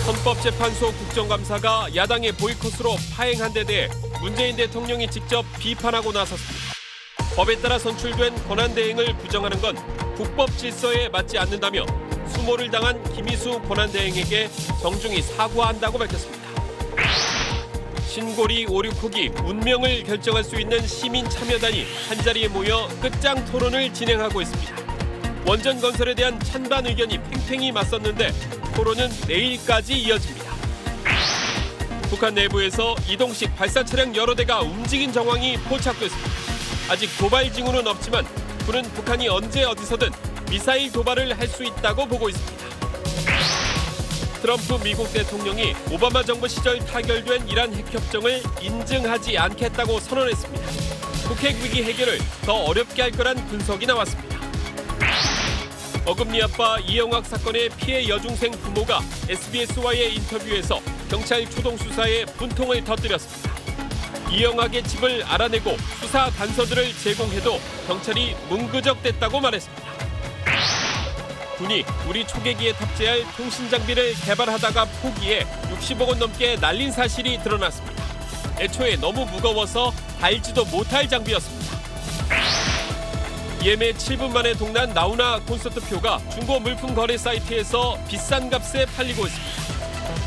헌법재판소 국정감사가 야당의 보이콧으로 파행한 데 대해 문재인 대통령이 직접 비판하고 나섰습니다. 법에 따라 선출된 권한대행을 부정하는 건 국법 질서에 맞지 않는다며 수모를 당한 김희수 권한대행에게 정중히 사과한다고 밝혔습니다. 신고리 5.6호기 운명을 결정할 수 있는 시민참여단이 한자리에 모여 끝장 토론을 진행하고 있습니다. 원전 건설에 대한 찬반 의견이 팽팽히 맞섰는데 토론은 내일까지 이어집니다. 북한 내부에서 이동식 발사 차량 여러 대가 움직인 정황이 포착됐습니다. 아직 도발 징후는 없지만 군은 북한이 언제 어디서든 미사일 도발을 할 수 있다고 보고 있습니다. 트럼프 미국 대통령이 오바마 정부 시절 타결된 이란 핵협정을 인증하지 않겠다고 선언했습니다. 북핵 위기 해결을 더 어렵게 할 거란 분석이 나왔습니다. 어금니 아빠 이영학 사건의 피해 여중생 부모가 SBS와의 인터뷰에서 경찰 초동 수사에 분통을 터뜨렸습니다. 이영학의 집을 알아내고 수사 단서들을 제공해도 경찰이 문구적됐다고 말했습니다. 군이 우리 초계기에 탑재할 통신 장비를 개발하다가 포기해 60억 원 넘게 날린 사실이 드러났습니다. 애초에 너무 무거워서 달지도 못할 장비였습니다. 예매 7분 만에 동난 나훈아 콘서트 표가 중고 물품 거래 사이트에서 비싼 값에 팔리고 있습니다.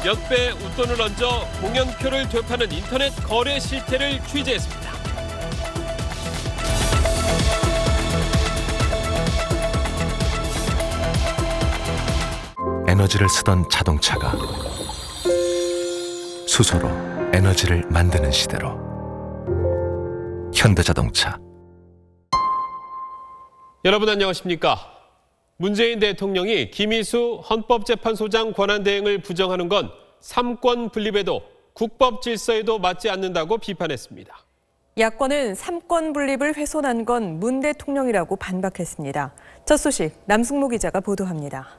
몇 배 웃돈을 얹어 공연표를 되파는 인터넷 거래 실태를 취재했습니다. 에너지를 쓰던 자동차가 수소로 에너지를 만드는 시대로 현대자동차. 여러분 안녕하십니까? 문재인 대통령이 김희수 헌법재판소장 권한대행을 부정하는 건 삼권 분립에도 국법 질서에도 맞지 않는다고 비판했습니다. 야권은 삼권 분립을 훼손한 건 문 대통령이라고 반박했습니다. 첫 소식 남승모 기자가 보도합니다.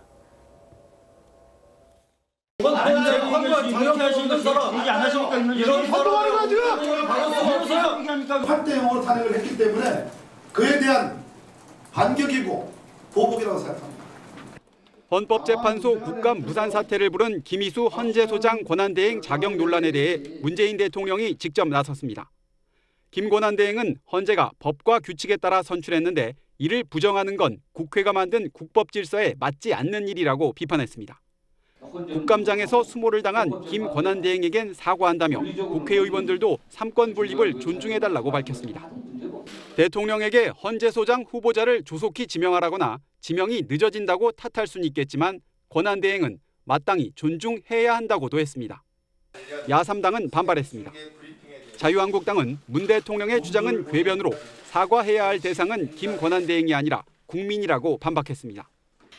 이건 얘기 안 하시니까 이런 선동하는 거야 지금. 8대0으로 탄핵을 했기 때문에 그에 대한 반격이고 보복이라고 생각합니다. 헌법재판소 국감 무산 사퇴를 부른 김희수 헌재소장 권한대행 자격 논란에 대해 문재인 대통령이 직접 나섰습니다. 김 권한대행은 헌재가 법과 규칙에 따라 선출했는데 이를 부정하는 건 국회가 만든 국법 질서에 맞지 않는 일이라고 비판했습니다. 국감장에서 수모를 당한 김 권한대행에겐 사과한다며 국회의원들도 삼권 분립을 존중해달라고 밝혔습니다. 대통령에게 헌재소장 후보자를 조속히 지명하라거나 지명이 늦어진다고 탓할 수는 있겠지만 권한대행은 마땅히 존중해야 한다고도 했습니다. 야3당은 반발했습니다. 자유한국당은 문 대통령의 주장은 궤변으로 사과해야 할 대상은 김 권한대행이 아니라 국민이라고 반박했습니다.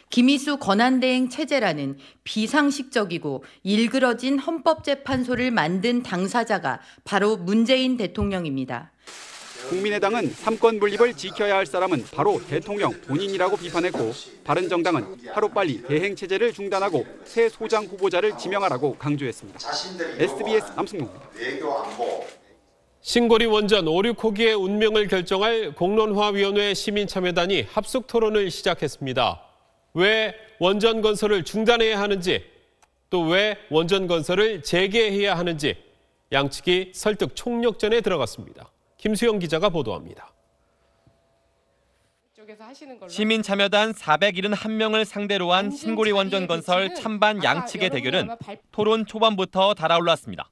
김희수 권한대행 체제라는 비상식적이고 일그러진 헌법재판소를 만든 당사자가 바로 문재인 대통령입니다. 국민의당은 삼권 분립을 지켜야 할 사람은 바로 대통령 본인이라고 비판했고 바른정당은 하루빨리 대행 체제를 중단하고 새 소장 후보자를 지명하라고 강조했습니다. SBS 남승모입니다. 신고리 원전 5.6호기의 운명을 결정할 공론화위원회 시민참여단이 합숙 토론을 시작했습니다. 왜 원전 건설을 중단해야 하는지, 또 왜 원전 건설을 재개해야 하는지 양측이 설득 총력전에 들어갔습니다. 김수영 기자가 보도합니다. 시민참여단 471명을 상대로 한 신고리 원전 건설 찬반 양측의 대결은 토론 초반부터 달아올랐습니다.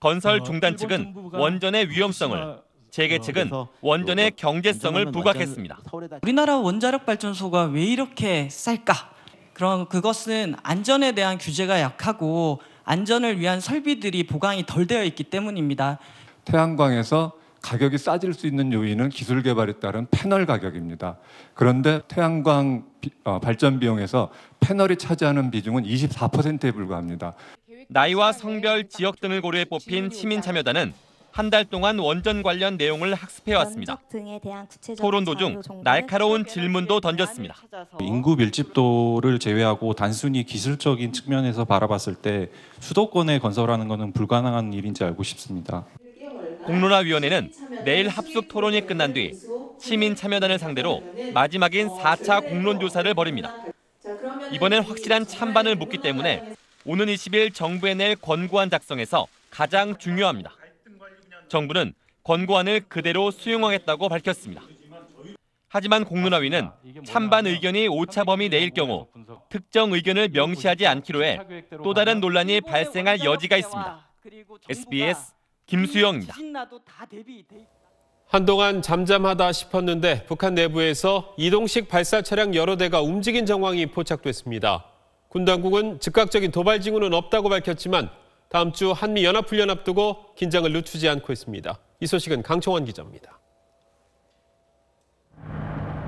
건설 중단 측은 원전의 위험성을, 재개 측은 원전의 경제성을 부각했습니다. 우리나라 원자력 발전소가 왜 이렇게 쌀까? 그럼 그것은 안전에 대한 규제가 약하고 안전을 위한 설비들이 보강이 덜 되어 있기 때문입니다. 태양광에서 가격이 싸질 수 있는 요인은 기술 개발에 따른 패널 가격입니다. 그런데 태양광 발전 비용에서 패널이 차지하는 비중은 24%에 불과합니다. 나이와 성별, 지역 등을 고려해 뽑힌 시민참여단은 한 달 동안 원전 관련 내용을 학습해왔습니다. 토론 도중 날카로운 질문도 던졌습니다. 인구 밀집도를 제외하고 단순히 기술적인 측면에서 바라봤을 때 수도권에 건설하는 것은 불가능한 일인지 알고 싶습니다. 공론화위원회는 내일 합숙 토론이 끝난 뒤 시민참여단을 상대로 마지막인 4차 공론조사를 벌입니다. 이번엔 확실한 찬반을 묻기 때문에 오는 20일 정부에 낼 권고안 작성에서 가장 중요합니다. 정부는 권고안을 그대로 수용하겠다고 밝혔습니다. 하지만 공론화위는 찬반 의견이 오차범위 내일 경우 특정 의견을 명시하지 않기로 해 또 다른 논란이 발생할 여지가 있습니다. SBS 김수영입니다. 한동안 잠잠하다 싶었는데 북한 내부에서 이동식 발사 차량 여러 대가 움직인 정황이 포착됐습니다. 군 당국은 즉각적인 도발 징후는 없다고 밝혔지만 다음 주 한미 연합훈련 앞두고 긴장을 늦추지 않고 있습니다. 이 소식은 강청원 기자입니다.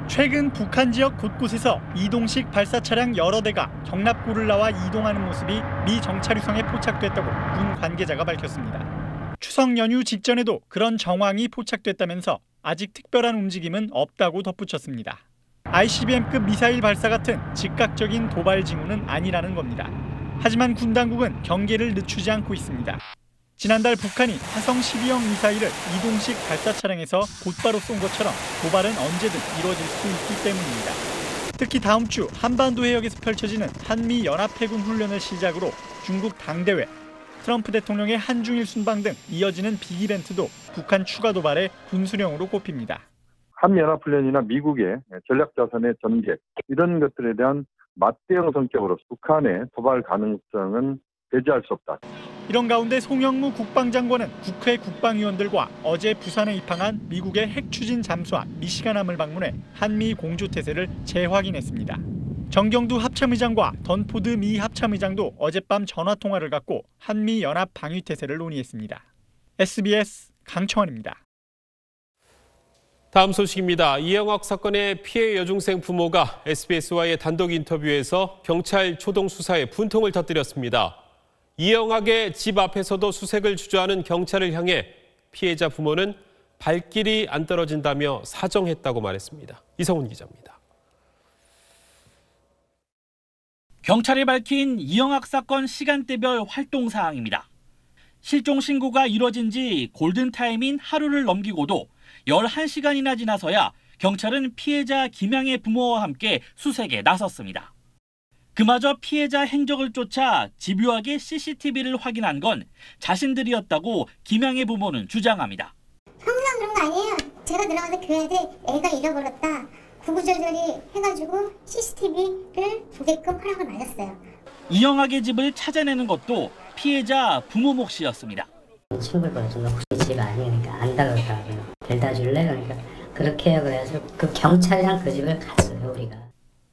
최근 북한 지역 곳곳에서 이동식 발사 차량 여러 대가 경납고를 나와 이동하는 모습이 미 정찰위성에 포착됐다고 군 관계자가 밝혔습니다. 추석 연휴 직전에도 그런 정황이 포착됐다면서 아직 특별한 움직임은 없다고 덧붙였습니다. ICBM급 미사일 발사 같은 즉각적인 도발 징후는 아니라는 겁니다. 하지만 군 당국은 경계를 늦추지 않고 있습니다. 지난달 북한이 화성 12형 미사일을 이동식 발사 차량에서 곧바로 쏜 것처럼 도발은 언제든 이루어질 수 있기 때문입니다. 특히 다음 주 한반도 해역에서 펼쳐지는 한미 연합해군 훈련을 시작으로 중국 당대회, 트럼프 대통령의 한중일 순방 등 이어지는 빅이벤트도 북한 추가 도발의 군수령으로 꼽힙니다. 한미연합훈련이나 미국의 전략자산의 전개 이런 것들에 대한 맞대응 성격으로 북한의 도발 가능성은 배제할 수 없다. 이런 가운데 송영무 국방장관은 국회 국방위원들과 어제 부산에 입항한 미국의 핵 추진 잠수함 미시간함을 방문해 한미 공조태세를 재확인했습니다. 정경두 합참의장과 던포드 미 합참의장도 어젯밤 전화통화를 갖고 한미 연합 방위태세를 논의했습니다. SBS 강청원입니다. 다음 소식입니다. 이영학 사건의 피해 여중생 부모가 SBS와의 단독 인터뷰에서 경찰 초동 수사에 분통을 터뜨렸습니다. 이영학의 집 앞에서도 수색을 주저하는 경찰을 향해 피해자 부모는 발길이 안 떨어진다며 사정했다고 말했습니다. 이성훈 기자입니다. 경찰이 밝힌 이영학 사건 시간대별 활동 사항입니다. 실종 신고가 이뤄진 지 골든타임인 하루를 넘기고도 11시간이나 지나서야 경찰은 피해자 김양의 부모와 함께 수색에 나섰습니다. 그마저 피해자 행적을 쫓아 집요하게 CCTV를 확인한 건 자신들이었다고 김양의 부모는 주장합니다. 항상 그런 거 아니에요. 제가 들어가서 교회에 애가 잃어버렸다. 구구절절히 해가지고 CCTV를 보게끔 허락을 받았어요. 이영학의 집을 찾아내는 것도 피해자 부모 몫이었습니다. 친구를 보내주면 혹시 집 아니니까 안다고 하더라고요. 데려다 줄래? 그러니까 그렇게 해요. 그래서 그 경찰이랑 그 집을 갔어요, 우리가.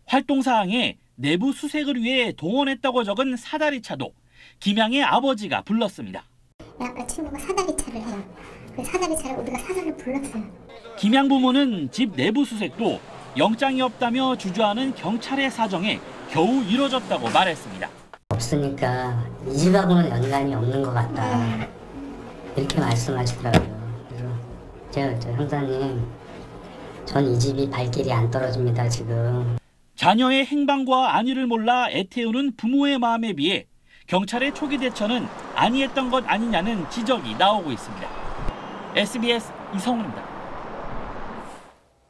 활동 사항에 내부 수색을 위해 동원했다고 적은 사다리차도 김양의 아버지가 불렀습니다. 아까 친구가 사다리차를 해요. 그 사다리차를 우리가 사전을 불렀어요. 김양 부모는 집 내부 수색도 영장이 없다며 주저하는 경찰의 사정에 겨우 이뤄졌다고 말했습니다. 없으니까 이 집하고는 연관이 없는 것 같다. 이렇게 말씀하시더라고요. 그래서 제가 형사님, 전 이 집이 발길이 안 떨어집니다, 지금. 자녀의 행방과 안위를 몰라 애태우는 부모의 마음에 비해 경찰의 초기 대처는 아니했던 것 아니냐는 지적이 나오고 있습니다. SBS 이성훈입니다.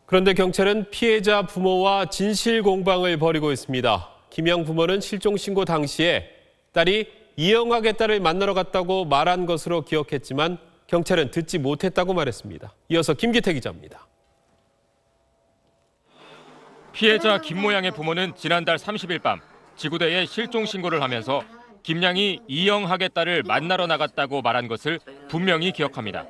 그런데 경찰은 피해자 부모와 진실 공방을 벌이고 있습니다. 김양 부모는 실종 신고 당시에 딸이 이영학의 딸을 만나러 갔다고 말한 것으로 기억했지만 경찰은 듣지 못했다고 말했습니다. 이어서 김기태 기자입니다. 피해자 김모양의 부모는 지난달 30일 밤 지구대에 실종 신고를 하면서 김양이 이영학의 딸을 만나러 나갔다고 말한 것을 분명히 기억합니다.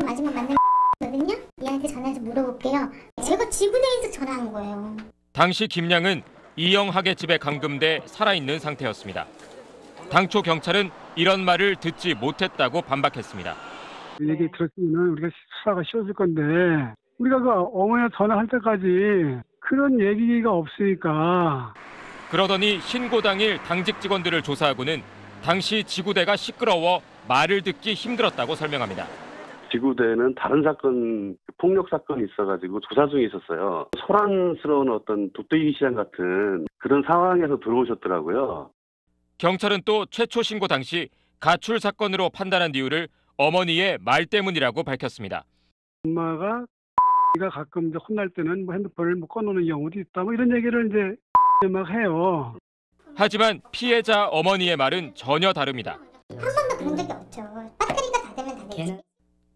마지막 만난 거든요. 얘한테 전화해서 물어볼게요. 제가 지구대에서 전화한 거예요. 당시 김양은 이영학의 집에 감금돼 살아있는 상태였습니다. 당초 경찰은 이런 말을 듣지 못했다고 반박했습니다. 얘기 들었으면 우리가 수사가 쉬워질 건데 우리가 그 어머니가 전화할 때까지 그런 얘기가 없으니까. 그러더니 신고 당일 당직 직원들을 조사하고는 당시 지구대가 시끄러워 말을 듣기 힘들었다고 설명합니다. 지구대는 다른 사건, 폭력 사건이 있어가지고 조사 중에 있었어요. 소란스러운 어떤 도떼기 시장 같은 그런 상황에서 들어오셨더라고요. 경찰은 또 최초 신고 당시 가출 사건으로 판단한 이유를 어머니의 말 때문이라고 밝혔습니다. 엄마가 가 가끔 이제 혼날 때는 뭐 핸드폰을 뭐 꺼놓는 경우도 있다. 뭐 이런 얘기를 이제 막 해요. 하지만 피해자 어머니의 말은 전혀 다릅니다. 한 번도 본 적이 없죠. 배터리가 다 되면 다 되지.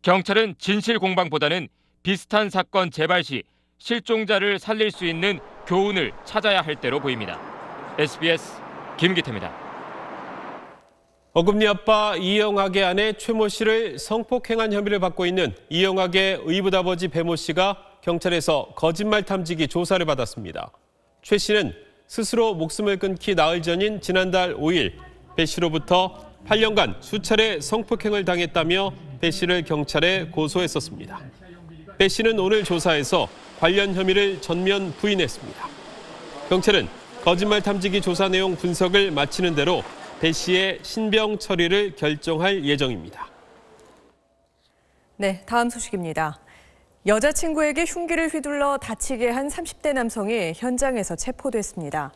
경찰은 진실 공방보다는 비슷한 사건 재발 시 실종자를 살릴 수 있는 교훈을 찾아야 할 때로 보입니다. SBS 김기태입니다. 어금니 아빠 이영학의 아내 최모 씨를 성폭행한 혐의를 받고 있는 이영학의 의붓아버지 배모 씨가 경찰에서 거짓말 탐지기 조사를 받았습니다. 최 씨는 스스로 목숨을 끊기 나흘 전인 지난달 5일 배 씨로부터 8년간 수차례 성폭행을 당했다며 배 씨를 경찰에 고소했었습니다. 배 씨는 오늘 조사에서 관련 혐의를 전면 부인했습니다. 경찰은 거짓말 탐지기 조사 내용 분석을 마치는 대로 배 씨의 신병 처리를 결정할 예정입니다. 네, 다음 소식입니다. 여자친구에게 흉기를 휘둘러 다치게 한 30대 남성이 현장에서 체포됐습니다.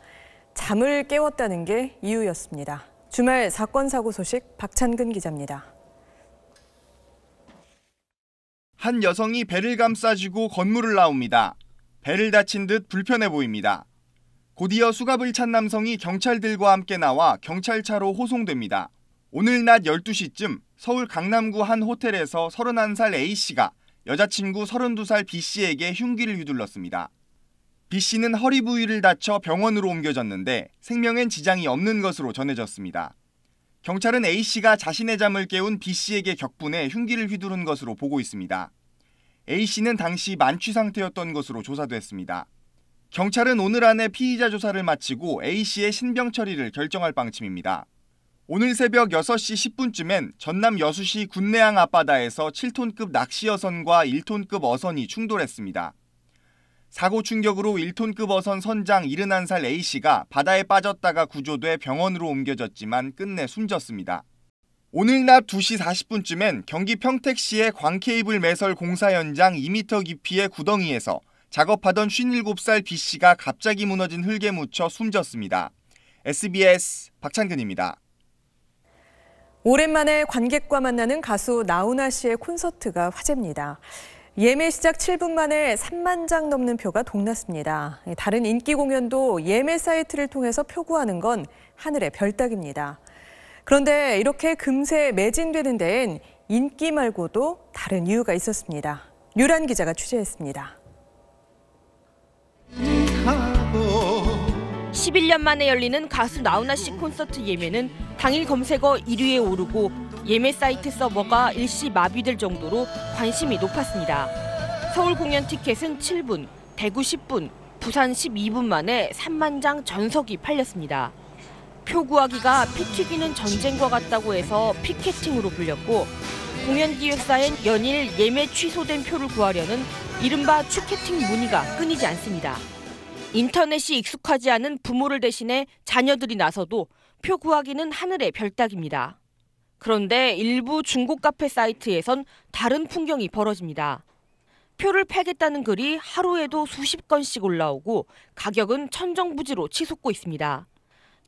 잠을 깨웠다는 게 이유였습니다. 주말 사건 사고 소식 박찬근 기자입니다. 한 여성이 배를 감싸쥐고 건물을 나옵니다. 배를 다친 듯 불편해 보입니다. 곧이어 수갑을 찬 남성이 경찰들과 함께 나와 경찰차로 호송됩니다. 오늘 낮 12시쯤 서울 강남구 한 호텔에서 31살 A씨가 여자친구 32살 B씨에게 흉기를 휘둘렀습니다. B씨는 허리 부위를 다쳐 병원으로 옮겨졌는데 생명엔 지장이 없는 것으로 전해졌습니다. 경찰은 A씨가 자신의 잠을 깨운 B씨에게 격분해 흉기를 휘두른 것으로 보고 있습니다. A씨는 당시 만취 상태였던 것으로 조사됐습니다. 경찰은 오늘 안에 피의자 조사를 마치고 A씨의 신병 처리를 결정할 방침입니다. 오늘 새벽 6시 10분쯤엔 전남 여수시 군내항 앞바다에서 7톤급 낚시어선과 1톤급 어선이 충돌했습니다. 사고 충격으로 1톤급 어선 선장 71살 A씨가 바다에 빠졌다가 구조돼 병원으로 옮겨졌지만 끝내 숨졌습니다. 오늘 낮 2시 40분쯤엔 경기 평택시의 광케이블 매설 공사 현장 2m 깊이의 구덩이에서 작업하던 57살 B씨가 갑자기 무너진 흙에 묻혀 숨졌습니다. SBS 박찬근입니다. 오랜만에 관객과 만나는 가수 나훈아 씨의 콘서트가 화제입니다. 예매 시작 7분 만에 3만 장 넘는 표가 동났습니다. 다른 인기 공연도 예매 사이트를 통해서 표구하는 건 하늘의 별 따기입니다. 그런데 이렇게 금세 매진되는 데엔 인기 말고도 다른 이유가 있었습니다. 류란 기자가 취재했습니다. 11년 만에 열리는 가수 나훈아 씨 콘서트 예매는 당일 검색어 1위에 오르고 예매 사이트 서버가 일시 마비될 정도로 관심이 높았습니다. 서울 공연 티켓은 7분, 대구 10분, 부산 12분 만에 3만 장 전석이 팔렸습니다. 표 구하기가 피 튀기는 전쟁과 같다고 해서 피켓팅으로 불렸고 공연 기획사엔 연일 예매 취소된 표를 구하려는 이른바 추캐팅 문의가 끊이지 않습니다. 인터넷이 익숙하지 않은 부모를 대신해 자녀들이 나서도 표 구하기는 하늘의 별 따기입니다. 그런데 일부 중고 카페 사이트에선 다른 풍경이 벌어집니다. 표를 팔겠다는 글이 하루에도 수십 건씩 올라오고 가격은 천정부지로 치솟고 있습니다.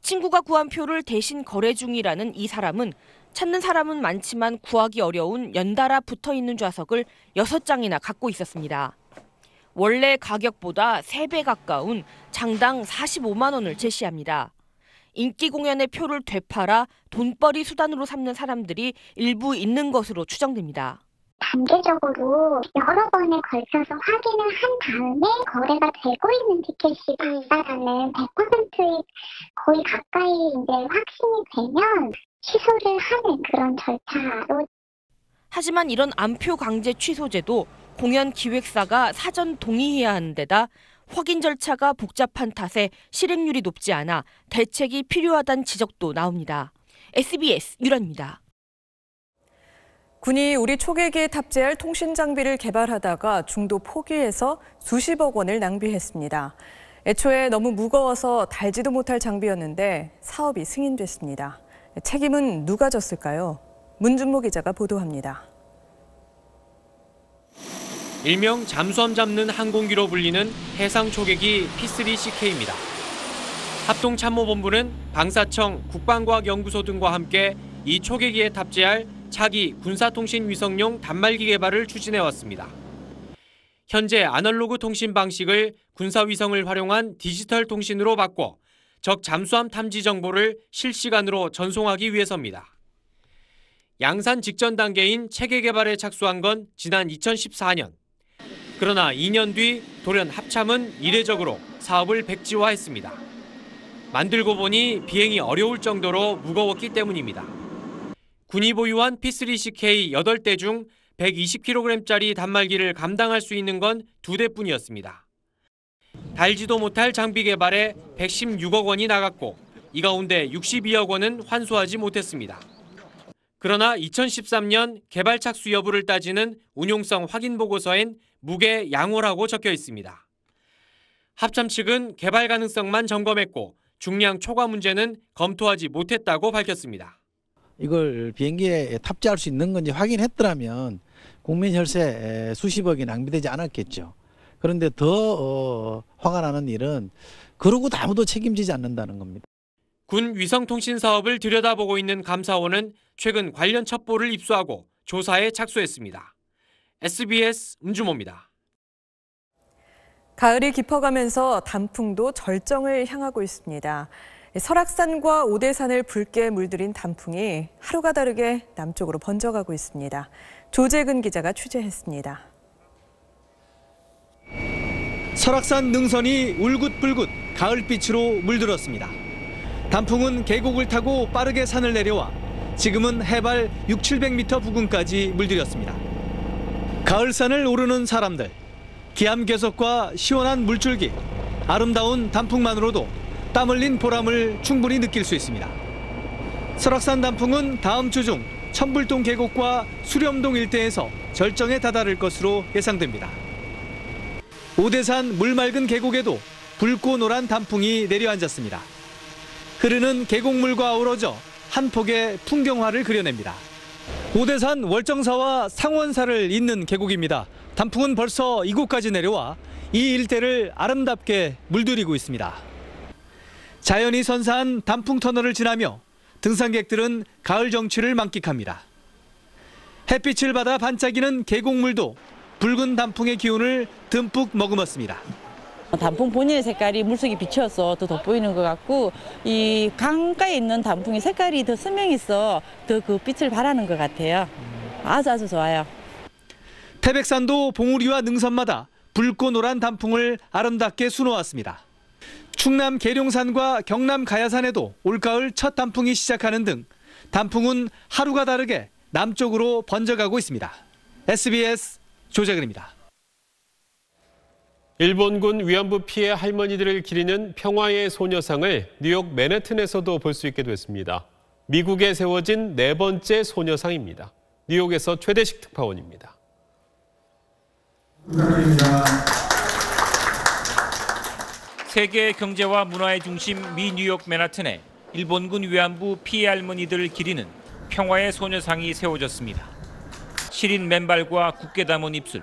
친구가 구한 표를 대신 거래 중이라는 이 사람은 찾는 사람은 많지만 구하기 어려운 연달아 붙어있는 좌석을 6장이나 갖고 있었습니다. 원래 가격보다 3배 가까운 장당 45만 원을 제시합니다. 인기 공연의 표를 되팔아 돈벌이 수단으로 삼는 사람들이 일부 있는 것으로 추정됩니다. 단계적으로 여러 번에 걸쳐서 확인을 한 다음에 거래가 되고 있는 티켓이 있다라는 100%의 거의 가까이 이제 확신이 되면 취소를 하는 그런 절차로. 하지만 이런 안표 강제 취소제도 공연 기획사가 사전 동의해야 하는 데다 확인 절차가 복잡한 탓에 실행률이 높지 않아 대책이 필요하다는 지적도 나옵니다. SBS 유란입니다. 군이 우리 초계기에 탑재할 통신 장비를 개발하다가 중도 포기해서 수십억 원을 낭비했습니다. 애초에 너무 무거워서 달지도 못할 장비였는데 사업이 승인됐습니다. 책임은 누가 졌을까요? 문준모 기자가 보도합니다. 일명 잠수함 잡는 항공기로 불리는 해상 초계기 P3CK입니다. 합동참모본부는 방사청, 국방과학연구소 등과 함께 이 초계기에 탑재할 차기 군사통신 위성용 단말기 개발을 추진해왔습니다. 현재 아날로그 통신 방식을 군사위성을 활용한 디지털 통신으로 바꿔 적 잠수함 탐지 정보를 실시간으로 전송하기 위해서입니다. 양산 직전 단계인 체계 개발에 착수한 건 지난 2014년. 그러나 2년 뒤 돌연 합참은 이례적으로 사업을 백지화했습니다. 만들고 보니 비행이 어려울 정도로 무거웠기 때문입니다. 군이 보유한 P3CK 8대 중 120kg짜리 단말기를 감당할 수 있는 건 2대뿐이었습니다. 달지도 못할 장비 개발에 116억 원이 나갔고 이 가운데 62억 원은 환수하지 못했습니다. 그러나 2013년 개발 착수 여부를 따지는 운용성 확인 보고서엔 무게 양호라고 적혀 있습니다. 합참 측은 개발 가능성만 점검했고 중량 초과 문제는 검토하지 못했다고 밝혔습니다. 이걸 비행기에 탑재할 수 있는 건지 확인했더라면 국민 혈세 수십억이 낭비되지 않았겠죠. 그런데 더 화가 나는 일은 그러고도 아무도 책임지지 않는다는 겁니다. 군 위성통신 사업을 들여다보고 있는 감사원은 최근 관련 첩보를 입수하고 조사에 착수했습니다. SBS 은주모입니다. 가을이 깊어가면서 단풍도 절정을 향하고 있습니다. 설악산과 오대산을 붉게 물들인 단풍이 하루가 다르게 남쪽으로 번져가고 있습니다. 조재근 기자가 취재했습니다. 설악산 능선이 울긋불긋 가을빛으로 물들었습니다. 단풍은 계곡을 타고 빠르게 산을 내려와 지금은 해발 600-700m 부근까지 물들였습니다. 가을산을 오르는 사람들, 기암괴석과 시원한 물줄기, 아름다운 단풍만으로도 땀 흘린 보람을 충분히 느낄 수 있습니다. 설악산 단풍은 다음 주 중 천불동 계곡과 수렴동 일대에서 절정에 다다를 것으로 예상됩니다. 오대산 물맑은 계곡에도 붉고 노란 단풍이 내려앉았습니다. 흐르는 계곡물과 어우러져 한 폭의 풍경화를 그려냅니다. 오대산 월정사와 상원사를 잇는 계곡입니다. 단풍은 벌써 이곳까지 내려와 이 일대를 아름답게 물들이고 있습니다. 자연이 선사한 단풍 터널을 지나며 등산객들은 가을 정취를 만끽합니다. 햇빛을 받아 반짝이는 계곡물도 붉은 단풍의 기운을 듬뿍 머금었습니다. 단풍 본연의 색깔이 물속에 비쳐서 더 돋보이는 것 같고 이 강가에 있는 단풍이 색깔이 더 선명해서 더 그 빛을 발하는 것 같아요. 아주 좋아요. 태백산도 봉우리와 능선마다 붉고 노란 단풍을 아름답게 수놓았습니다. 충남 계룡산과 경남 가야산에도 올가을 첫 단풍이 시작하는 등 단풍은 하루가 다르게 남쪽으로 번져가고 있습니다. SBS 조재근입니다. 일본군 위안부 피해 할머니들을 기리는 평화의 소녀상을 뉴욕 맨해튼에서도 볼 수 있게 됐습니다. 미국에 세워진 4번째 소녀상입니다. 뉴욕에서 최대식 특파원입니다. 세계 경제와 문화의 중심 미 뉴욕 맨하튼에 일본군 위안부 피해 할머니들을 기리는 평화의 소녀상이 세워졌습니다. 시린 맨발과 굳게 담은 입술,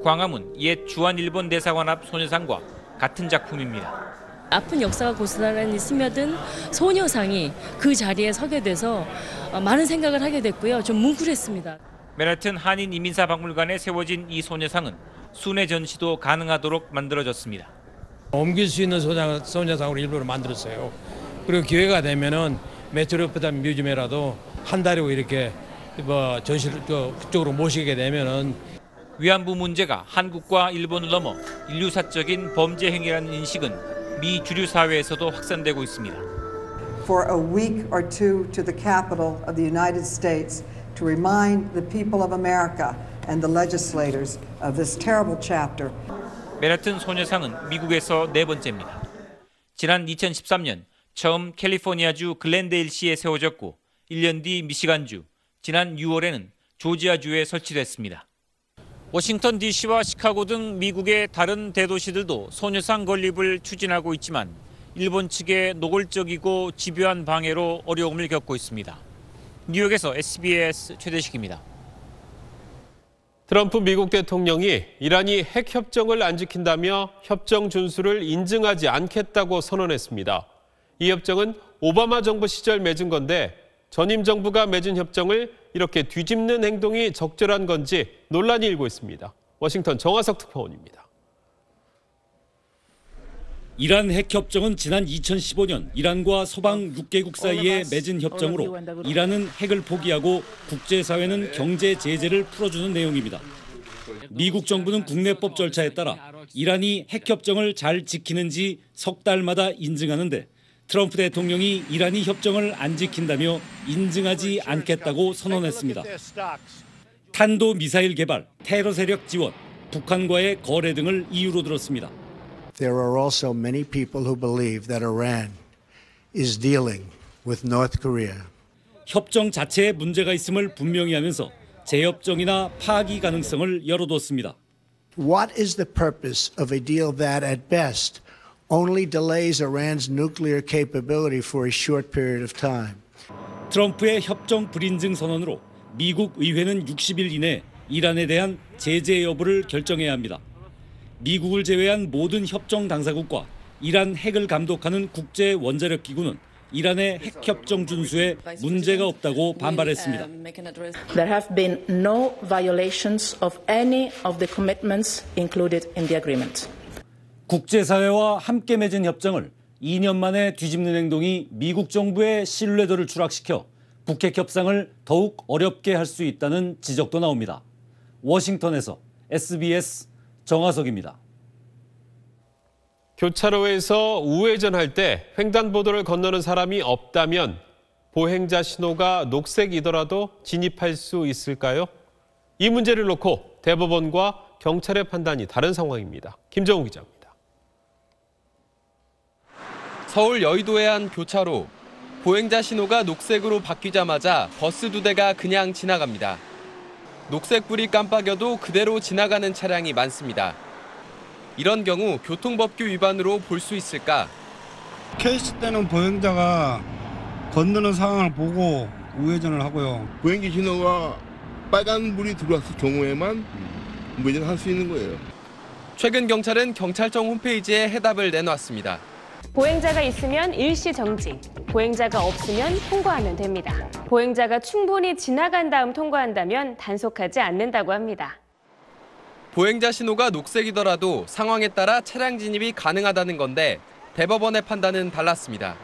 광화문 옛 주한일본 대사관 앞 소녀상과 같은 작품입니다. 아픈 역사가 고스란히 스며든 소녀상이 그 자리에 서게 돼서 많은 생각을 하게 됐고요. 좀 뭉클했습니다. 맨하튼 한인 이민사 박물관에 세워진 이 소녀상은 순회 전시도 가능하도록 만들어졌습니다. 옮길 수 있는 소녀상으로 일부러 만들었어요. 그리고 기회가 되면은 메트로폴리탄 뮤지엄에라도 한 달이고 이렇게 전시를 그쪽으로 모시게 되면은 위안부 문제가 한국과 일본을 넘어 인류사적인 범죄 행위라는 인식은 미 주류 사회에서도 확산되고 있습니다. For a week or two to the capital of the United States to remind the people of America and the legislators of this terrible chapter. 맨하튼 소녀상은 미국에서 4번째입니다. 지난 2013년 처음 캘리포니아주 글렌데일시에 세워졌고 1년 뒤 미시간주, 지난 6월에는 조지아주에 설치됐습니다. 워싱턴 DC와 시카고 등 미국의 다른 대도시들도 소녀상 건립을 추진하고 있지만 일본 측의 노골적이고 집요한 방해로 어려움을 겪고 있습니다. 뉴욕에서 SBS 최대식입니다. 트럼프 미국 대통령이 이란이 핵 협정을 안 지킨다며 협정 준수를 인증하지 않겠다고 선언했습니다. 이 협정은 오바마 정부 시절 맺은 건데 전임 정부가 맺은 협정을 이렇게 뒤집는 행동이 적절한 건지 논란이 일고 있습니다. 워싱턴 정화석 특파원입니다. 이란 핵협정은 지난 2015년 이란과 서방 6개국 사이에 맺은 협정으로 이란은 핵을 포기하고 국제사회는 경제 제재를 풀어주는 내용입니다. 미국 정부는 국내법 절차에 따라 이란이 핵협정을 잘 지키는지 석 달마다 인증하는데 트럼프 대통령이 이란이 협정을 안 지킨다며 인증하지 않겠다고 선언했습니다. 탄도미사일 개발, 테러 세력 지원, 북한과의 거래 등을 이유로 들었습니다. There are also many people who believe that Iran is dealing with North Korea. 협정 자체에 문제가 있음을 분명히 하면서 재협정이나 파기 가능성을 열어뒀습니다. What is the purpose of a deal that at best only delays Iran's nuclear capability for a short period of time? 트럼프의 협정 불인증 선언으로 미국 의회는 60일 이내 이란에 대한 제재 여부를 결정해야 합니다. 미국을 제외한 모든 협정 당사국과 이란 핵을 감독하는 국제 원자력 기구는 이란의 핵협정 준수에 문제가 없다고 반발했습니다. There have been no violations of any of the commitments included in the agreement. 국제사회와 함께 맺은 협정을 2년 만에 뒤집는 행동이 미국 정부의 신뢰도를 추락시켜 북핵 협상을 더욱 어렵게 할 수 있다는 지적도 나옵니다. 워싱턴에서 SBS 정하석입니다. 교차로에서 우회전할 때 횡단보도를 건너는 사람이 없다면 보행자 신호가 녹색이더라도 진입할 수 있을까요? 이 문제를 놓고 대법원과 경찰의 판단이 다른 상황입니다. 김정우 기자입니다. 서울 여의도의 한 교차로. 보행자 신호가 녹색으로 바뀌자마자 버스 2대가 그냥 지나갑니다. 녹색불이 깜빡여도 그대로 지나가는 차량이 많습니다. 이런 경우 교통법규 위반으로 볼 수 있을까? 케이스 때는 보행자가 건너는 상황을 보고 우회전을 하고요. 보행자 신호가 빨간불이 들어왔을 경우에만 우회전할 수 있는 거예요. 최근 경찰은 경찰청 홈페이지에 해답을 내놓았습니다. 보행자가 있으면 일시 정지, 보행자가 없으면 통과하면 됩니다. 보행자가 충분히 지나간 다음 통과한다면 단속하지 않는다고 합니다. 보행자 신호가 녹색이더라도 상황에 따라 차량 진입이 가능하다는 건데 대법원의 판단은 달랐습니다.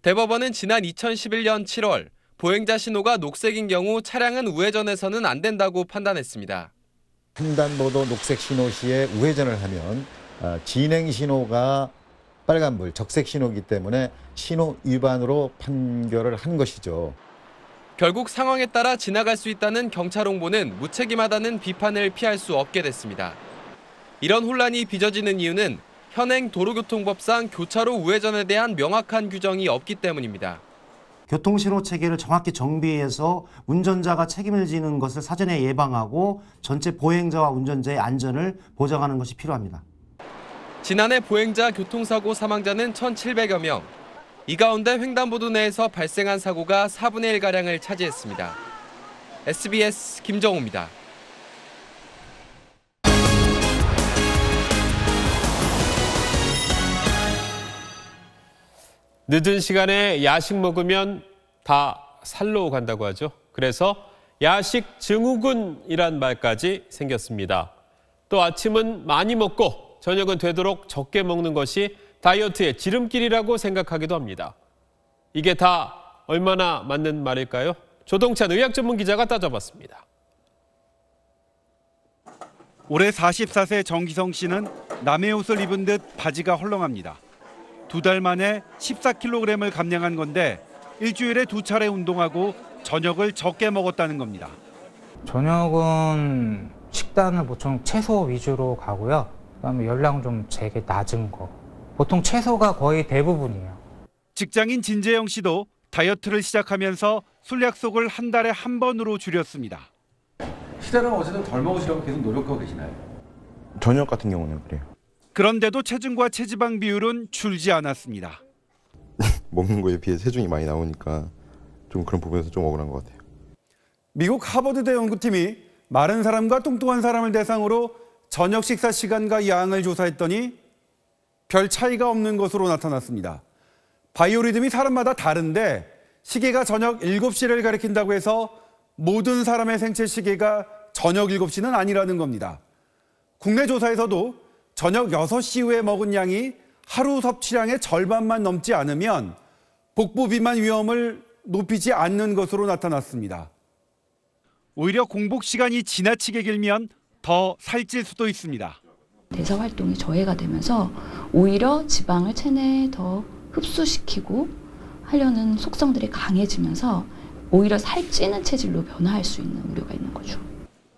대법원은 지난 2011년 7월 보행자 신호가 녹색인 경우 차량은 우회전해서는 안 된다고 판단했습니다. 횡단보도 녹색 신호 시에 우회전을 하면 진행 신호가 빨간불, 적색 신호이기 때문에 신호 위반으로 판결을 한 것이죠. 결국 상황에 따라 지나갈 수 있다는 경찰 홍보는 무책임하다는 비판을 피할 수 없게 됐습니다. 이런 혼란이 빚어지는 이유는 현행 도로교통법상 교차로 우회전에 대한 명확한 규정이 없기 때문입니다. 교통신호 체계를 정확히 정비해서 운전자가 책임을 지는 것을 사전에 예방하고 전체 보행자와 운전자의 안전을 보장하는 것이 필요합니다. 지난해 보행자 교통사고 사망자는 1,700여 명. 이 가운데 횡단보도 내에서 발생한 사고가 4분의 1가량을 차지했습니다. SBS 김정우입니다. 늦은 시간에 야식 먹으면 다 살로 간다고 하죠. 그래서 야식 증후군이란 말까지 생겼습니다. 또 아침은 많이 먹고 저녁은 되도록 적게 먹는 것이 다이어트의 지름길이라고 생각하기도 합니다. 이게 다 얼마나 맞는 말일까요? 조동찬 의학 전문 기자가 따져봤습니다. 올해 44세 정기성 씨는 남의 옷을 입은 듯 바지가 헐렁합니다. 2달 만에 14kg을 감량한 건데 일주일에 2차례 운동하고 저녁을 적게 먹었다는 겁니다. 저녁은 식단을 보통 채소 위주로 가고요. 그다음에 열량 좀 되게 낮은 거. 보통 채소가 거의 대부분이에요. 직장인 진재영 씨도 다이어트를 시작하면서 술 약속을 한 달에 한 번으로 줄였습니다. 식단은 어쨌든 덜 먹으시려고 계속 노력하고 계시나요? 저녁 같은 경우는 그래요. 그런데도 체중과 체지방 비율은 줄지 않았습니다. 먹는 거에 비해 체중이 많이 나오니까 좀 그런 부분에서 좀 억울한 것 같아요. 미국 하버드대 연구팀이 마른 사람과 뚱뚱한 사람을 대상으로 저녁 식사 시간과 양을 조사했더니 별 차이가 없는 것으로 나타났습니다. 바이오리듬이 사람마다 다른데 시계가 저녁 7시를 가리킨다고 해서 모든 사람의 생체 시계가 저녁 7시는 아니라는 겁니다. 국내 조사에서도 저녁 6시 후에 먹은 양이 하루 섭취량의 절반만 넘지 않으면 복부 비만 위험을 높이지 않는 것으로 나타났습니다. 오히려 공복 시간이 지나치게 길면 더 살찔 수도 있습니다. 대사 활동이 저해가 되면서 오히려 지방을 체내에 더 흡수시키고 하려는 속성들이 강해지면서 오히려 살찌는 체질로 변화할 수 있는 우려가 있는 거죠.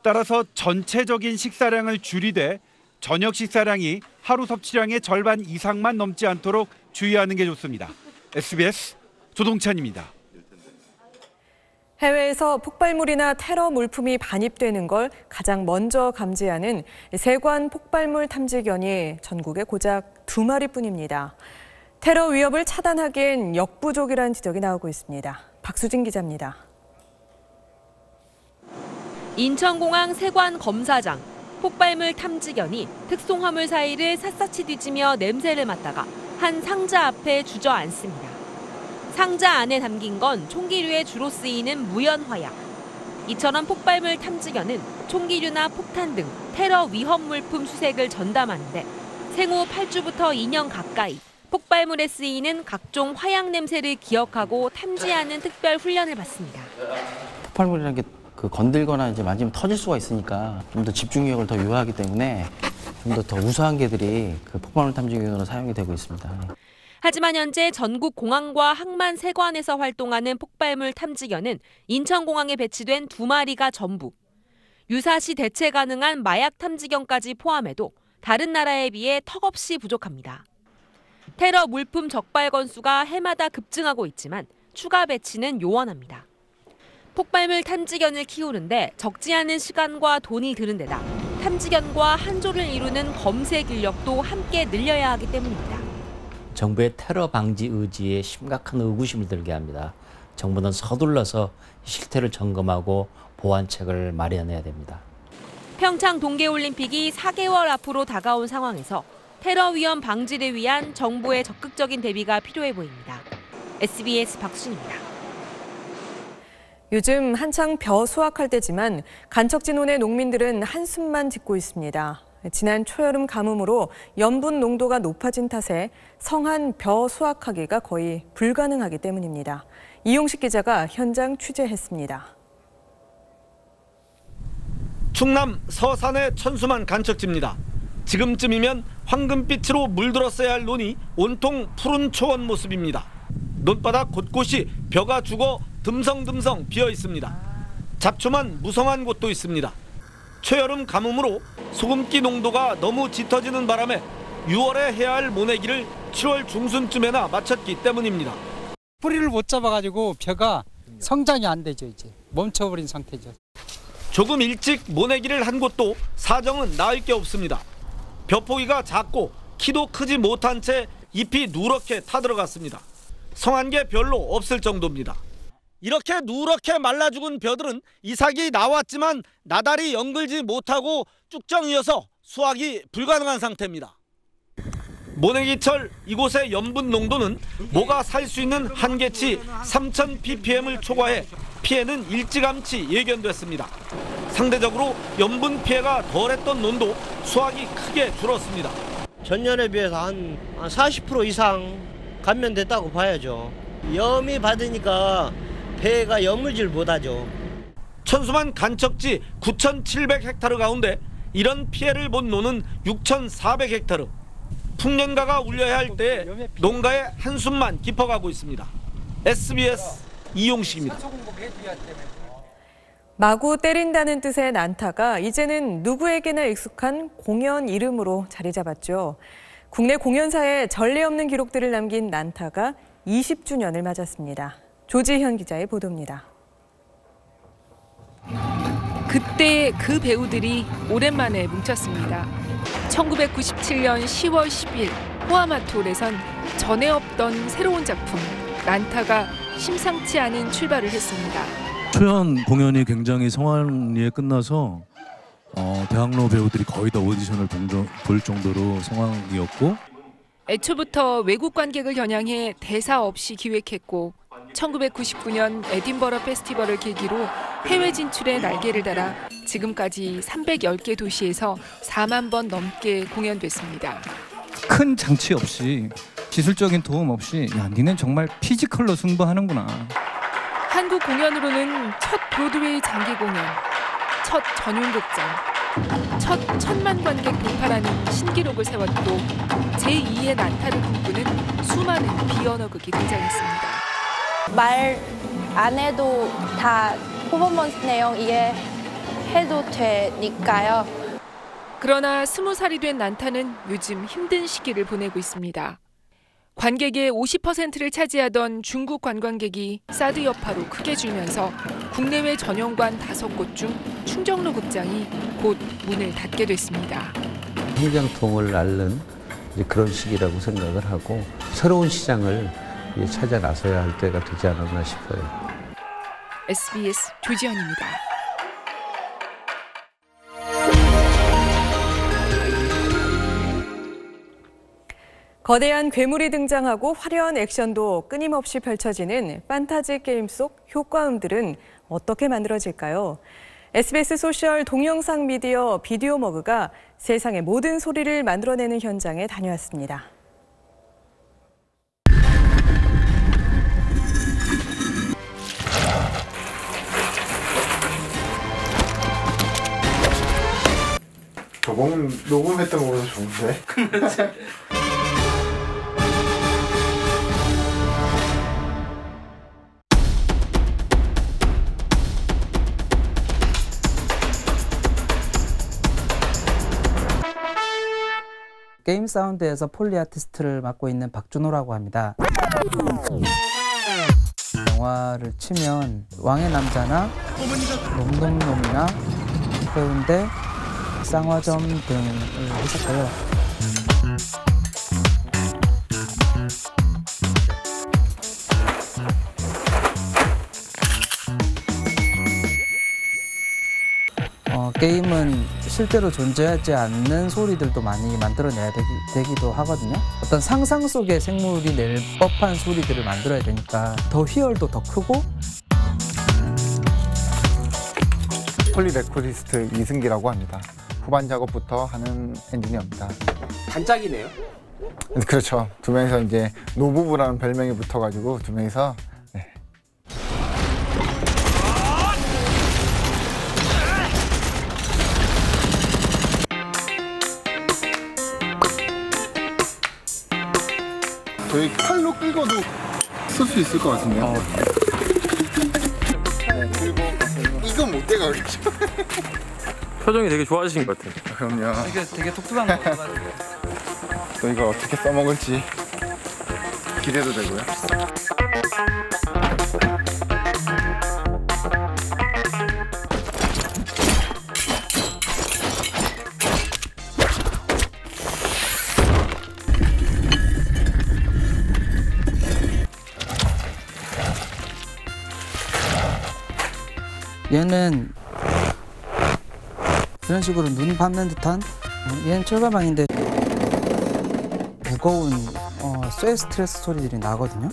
따라서 전체적인 식사량을 줄이되 저녁 식사량이 하루 섭취량의 절반 이상만 넘지 않도록 주의하는 게 좋습니다. SBS 조동찬입니다. 해외에서 폭발물이나 테러 물품이 반입되는 걸 가장 먼저 감지하는 세관 폭발물 탐지견이 전국에 고작 2마리뿐입니다. 테러 위협을 차단하기엔 역부족이라는 지적이 나오고 있습니다. 박수진 기자입니다. 인천공항 세관 검사장, 폭발물 탐지견이 특송화물 사이를 샅샅이 뒤지며 냄새를 맡다가 한 상자 앞에 주저앉습니다. 상자 안에 담긴 건 총기류에 주로 쓰이는 무연화약. 이처럼 폭발물 탐지견은 총기류나 폭탄 등 테러 위험 물품 수색을 전담하는데 생후 8주부터 2년 가까이 폭발물에 쓰이는 각종 화약 냄새를 기억하고 탐지하는 특별 훈련을 받습니다. 폭발물이라는 게 건들거나 이제 만지면 터질 수가 있으니까 좀 더 집중력을 더 요하기 때문에 좀 더 우수한 개들이 폭발물 탐지견으로 사용이 되고 있습니다. 하지만 현재 전국 공항과 항만 세관에서 활동하는 폭발물 탐지견은 인천공항에 배치된 2마리가 전부. 유사시 대체 가능한 마약 탐지견까지 포함해도 다른 나라에 비해 턱없이 부족합니다. 테러 물품 적발 건수가 해마다 급증하고 있지만 추가 배치는 요원합니다. 폭발물 탐지견을 키우는데 적지 않은 시간과 돈이 드는 데다 탐지견과 한조를 이루는 검색 인력도 함께 늘려야 하기 때문입니다. 정부의 테러 방지 의지에 심각한 의구심을 들게 합니다. 정부는 서둘러서 실태를 점검하고 보완책을 마련해야 됩니다. 평창 동계올림픽이 4개월 앞으로 다가온 상황에서 테러 위험 방지를 위한 정부의 적극적인 대비가 필요해 보입니다. SBS 박순입니다. 요즘 한창 벼 수확할 때지만 간척지논의 농민들은 한숨만 짓고 있습니다. 지난 초여름 가뭄으로 염분 농도가 높아진 탓에 성한 벼 수확하기가 거의 불가능하기 때문입니다. 이용식 기자가 현장 취재했습니다. 충남 서산의 천수만 간척지입니다. 지금쯤이면 황금빛으로 물들었어야 할 논이 온통 푸른 초원 모습입니다. 논바닥 곳곳이 벼가 죽어 듬성듬성 비어 있습니다. 잡초만 무성한 곳도 있습니다. 초여름 가뭄으로 소금기 농도가 너무 짙어지는 바람에 6월에 해야 할 모내기를 7월 중순쯤에나 마쳤기 때문입니다. 뿌리를 못 잡아가지고 벼가 성장이 안 되죠. 이제 멈춰버린 상태죠. 조금 일찍 모내기를 한 곳도 사정은 나을 게 없습니다. 벼포기가 작고 키도 크지 못한 채 잎이 누렇게 타들어갔습니다. 성한 게 별로 없을 정도입니다. 이렇게 누렇게 말라 죽은 벼들은 이삭이 나왔지만 나달이 연글지 못하고 쭉정이어서 수확이 불가능한 상태입니다. 모내기철 이곳의 염분 농도는 모가 살 수 있는 한계치 3000ppm을 초과해 피해는 일찌감치 예견됐습니다. 상대적으로 염분 피해가 덜했던 논도 수확이 크게 줄었습니다. 전년에 비해서 한 40% 이상 감면됐다고 봐야죠. 염이 받으니까 배가 여물질 못하죠. 천수만 간척지 9,700헥타르 가운데 이런 피해를 본 논은 6,400헥타르. 풍년가가 울려야 할 때 농가의 한숨만 깊어가고 있습니다. SBS 이용식입니다. 마구 때린다는 뜻의 난타가 이제는 누구에게나 익숙한 공연 이름으로 자리 잡았죠. 국내 공연사에 전례 없는 기록들을 남긴 난타가 20주년을 맞았습니다. 조지현 기자의 보도입니다. 그때 그 배우들이 오랜만에 뭉쳤습니다. 1997년 10월 10일 호아마톨에선 전에 없던 새로운 작품 난타가 심상치 않은 출발을 했습니다. 초연 공연이 굉장히 성황리에 끝나서 대학로 배우들이 거의 다 오디션을 볼 정도로 상황이었고 애초부터 외국 관객을 겨냥해 대사 없이 기획했고 1999년 에딘버러 페스티벌을 계기로 해외 진출에 날개를 달아 지금까지 310개 도시에서 4만 번 넘게 공연됐습니다. 큰 장치 없이 기술적인 도움 없이 야 니넨 정말 피지컬로 승부하는구나. 한국 공연으로는 첫 브로드웨이 장기 공연, 첫 전용극장, 첫 1000만 관객 돌파라는 신기록을 세웠고 제2의 난타를 꿈꾸는 수많은 비언어극이 등장했습니다. 말 안 해도 다 퍼포먼스 내용 이해해도 되니까요. 그러나 20살이 된 난타는 요즘 힘든 시기를 보내고 있습니다. 관객의 50%를 차지하던 중국 관광객이 사드 여파로 크게 줄면서 국내외 전용관 5곳 중 충정로 극장이 곧 문을 닫게 됐습니다. 성장통을 앓는 그런 시기라고 생각을 하고 새로운 시장을 찾아 나서야 할 때가 되지 않았나 싶어요. SBS 조지현입니다. 거대한 괴물이 등장하고 화려한 액션도 끊임없이 펼쳐지는 판타지 게임 속 효과음들은 어떻게 만들어질까요? SBS 소셜 동영상 미디어 비디오 머그가 세상의 모든 소리를 만들어내는 현장에 다녀왔습니다. 저번 녹음했던 거보다 좋은데? 게임 사운드에서 폴리 아티스트를 맡고 있는 박준호라고 합니다. 영화를 치면 왕의 남자나 놈놈놈이나 해운대, 쌍화점 등을 했었고요. 게임은 실제로 존재하지 않는 소리들도 많이 만들어내야 되기도 하거든요. 어떤 상상 속의 생물이 낼 법한 소리들을 만들어야 되니까 더 희열도 더 크고. 폴리 레코디스트 이승기라고 합니다. 후반 작업부터 하는 엔지니어입니다. 단짝이네요? 그렇죠. 두 명이서 이제 노부부라는 별명이 붙어가지고 두 명이서 저희 칼로 끌고도 쓸 수 있을 것 같은데요. 그리고 이건 못 돼가겠죠. 표정이 되게 좋아지신 것 같아요. 그럼요. 이게 되게 독특한 거 같아가지고. 또 이걸 어떻게 써먹을지 기대도 되고요. 얘는 이런 식으로 눈 감는 듯한, 얘는 철가방인데 무거운 쇠 스트레스 소리들이 나거든요.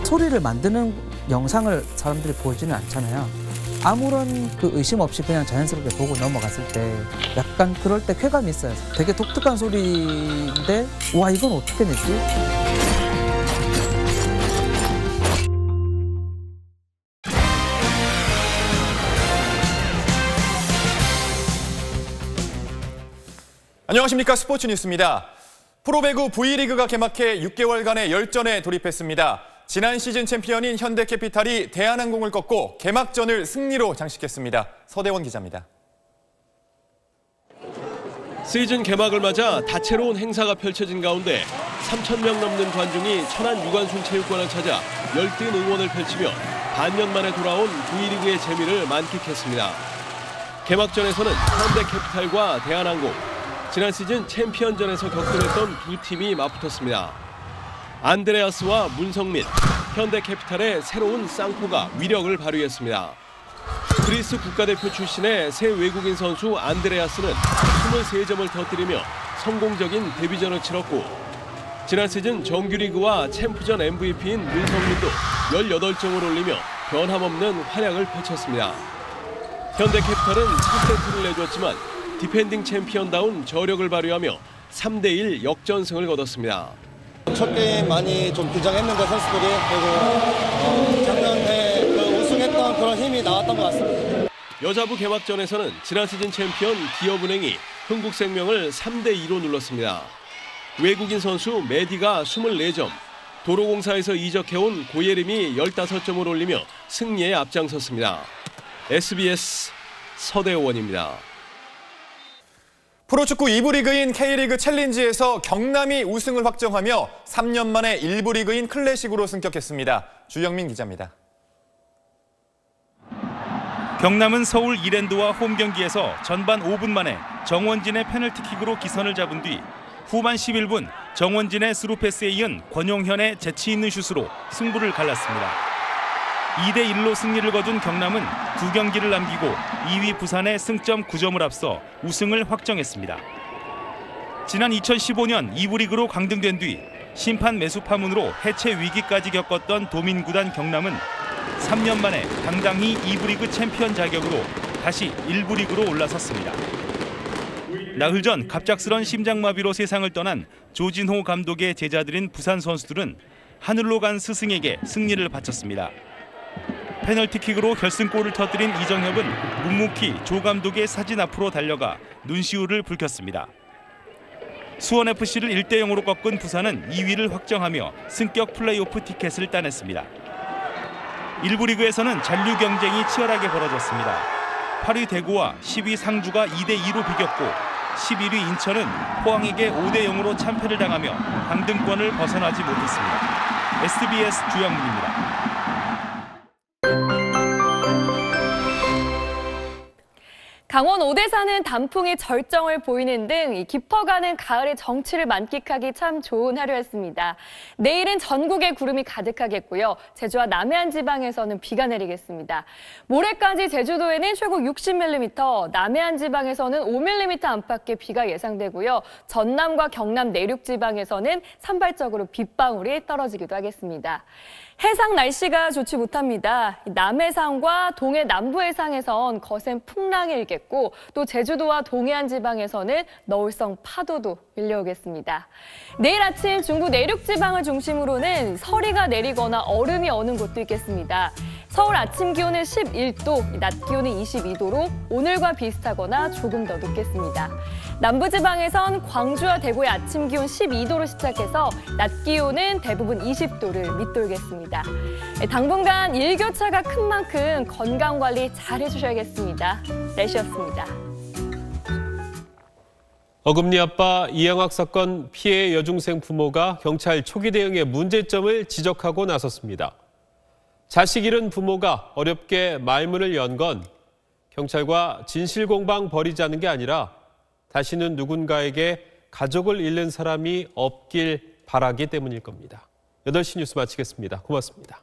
소리를 만드는 영상을 사람들이 보지는 않잖아요. 아무런 그 의심 없이 그냥 자연스럽게 보고 넘어갔을 때 약간 그럴 때 쾌감이 있어요. 되게 독특한 소리인데 와 이건 어떻게 내지? 안녕하십니까. 스포츠 뉴스입니다. 프로배구 V리그가 개막해 6개월간의 열전에 돌입했습니다. 지난 시즌 챔피언인 현대캐피탈이 대한항공을 꺾고 개막전을 승리로 장식했습니다. 서대원 기자입니다. 시즌 개막을 맞아 다채로운 행사가 펼쳐진 가운데 3,000명 넘는 관중이 천안 유관순 체육관을 찾아 열띤 응원을 펼치며 반년 만에 돌아온 V리그의 재미를 만끽했습니다. 개막전에서는 현대캐피탈과 대한항공, 지난 시즌 챔피언전에서 격돌했던 두 팀이 맞붙었습니다. 안드레아스와 문성민, 현대캐피탈의 새로운 쌍포가 위력을 발휘했습니다. 그리스 국가대표 출신의 새 외국인 선수 안드레아스는 23점을 터뜨리며 성공적인 데뷔전을 치렀고 지난 시즌 정규리그와 챔프전 MVP인 문성민도 18점을 올리며 변함없는 활약을 펼쳤습니다. 현대캐피탈은 3세트를 내줬지만 디펜딩 챔피언다운 저력을 발휘하며 3대1 역전승을 거뒀습니다. 첫 게임 많이 좀 긴장했는데 선수들이 그리고 작년에 우승했던 그런 힘이 나왔던 것 같습니다. 여자부 개막전에서는 지난 시즌 챔피언 기업은행이 흥국생명을 3대2로 눌렀습니다. 외국인 선수 메디가 24점, 도로공사에서 이적해온 고예림이 15점을 올리며 승리에 앞장섰습니다. SBS 서대원입니다. 프로축구 2부 리그인 K리그 챌린지에서 경남이 우승을 확정하며 3년 만에 1부 리그인 클래식으로 승격했습니다. 주영민 기자입니다. 경남은 서울 이랜드와 홈 경기에서 전반 5분 만에 정원진의 페널티킥으로 기선을 잡은 뒤 후반 11분 정원진의 스루패스에 이은 권용현의 재치 있는 슛으로 승부를 갈랐습니다. 2대1로 승리를 거둔 경남은 2경기를 남기고 2위 부산에 승점 9점을 앞서 우승을 확정했습니다. 지난 2015년 2부 리그로 강등된 뒤 심판 매수 파문으로 해체 위기까지 겪었던 도민구단 경남은 3년 만에 당당히 2부 리그 챔피언 자격으로 다시 1부 리그로 올라섰습니다. 나흘 전 갑작스런 심장마비로 세상을 떠난 조진호 감독의 제자들인 부산 선수들은 하늘로 간 스승에게 승리를 바쳤습니다. 페널티킥으로 결승골을 터뜨린 이정협은 묵묵히 조 감독의 사진 앞으로 달려가 눈시울을 붉혔습니다. 수원FC를 1대0으로 꺾은 부산은 2위를 확정하며 승격 플레이오프 티켓을 따냈습니다. 1부 리그에서는 잔류 경쟁이 치열하게 벌어졌습니다. 8위 대구와 10위 상주가 2대2로 비겼고 11위 인천은 포항에게 5대0으로 참패를 당하며 강등권을 벗어나지 못했습니다. SBS 주영민입니다. 강원 오대산은 단풍이 절정을 보이는 등 깊어가는 가을의 정취를 만끽하기 참 좋은 하루였습니다. 내일은 전국에 구름이 가득하겠고요. 제주와 남해안 지방에서는 비가 내리겠습니다. 모레까지 제주도에는 최고 60mm, 남해안 지방에서는 5mm 안팎의 비가 예상되고요. 전남과 경남 내륙 지방에서는 산발적으로 빗방울이 떨어지기도 하겠습니다. 해상 날씨가 좋지 못합니다. 남해상과 동해 남부해상에선 거센 풍랑이 일겠고 또 제주도와 동해안 지방에서는 너울성 파도도 밀려오겠습니다. 내일 아침 중부 내륙 지방을 중심으로는 서리가 내리거나 얼음이 어는 곳도 있겠습니다. 서울 아침 기온은 11도, 낮 기온은 22도로 오늘과 비슷하거나 조금 더 높겠습니다. 남부지방에선 광주와 대구의 아침 기온 12도로 시작해서 낮 기온은 대부분 20도를 밑돌겠습니다. 당분간 일교차가 큰 만큼 건강관리 잘 해주셔야겠습니다. 날씨였습니다. 어금니 아빠 이양학 사건 피해 여중생 부모가 경찰 초기 대응의 문제점을 지적하고 나섰습니다. 자식 잃은 부모가 어렵게 말문을 연 건 경찰과 진실공방 벌이자는 게 아니라 다시는 누군가에게 가족을 잃는 사람이 없길 바라기 때문일 겁니다. 8시 뉴스 마치겠습니다. 고맙습니다.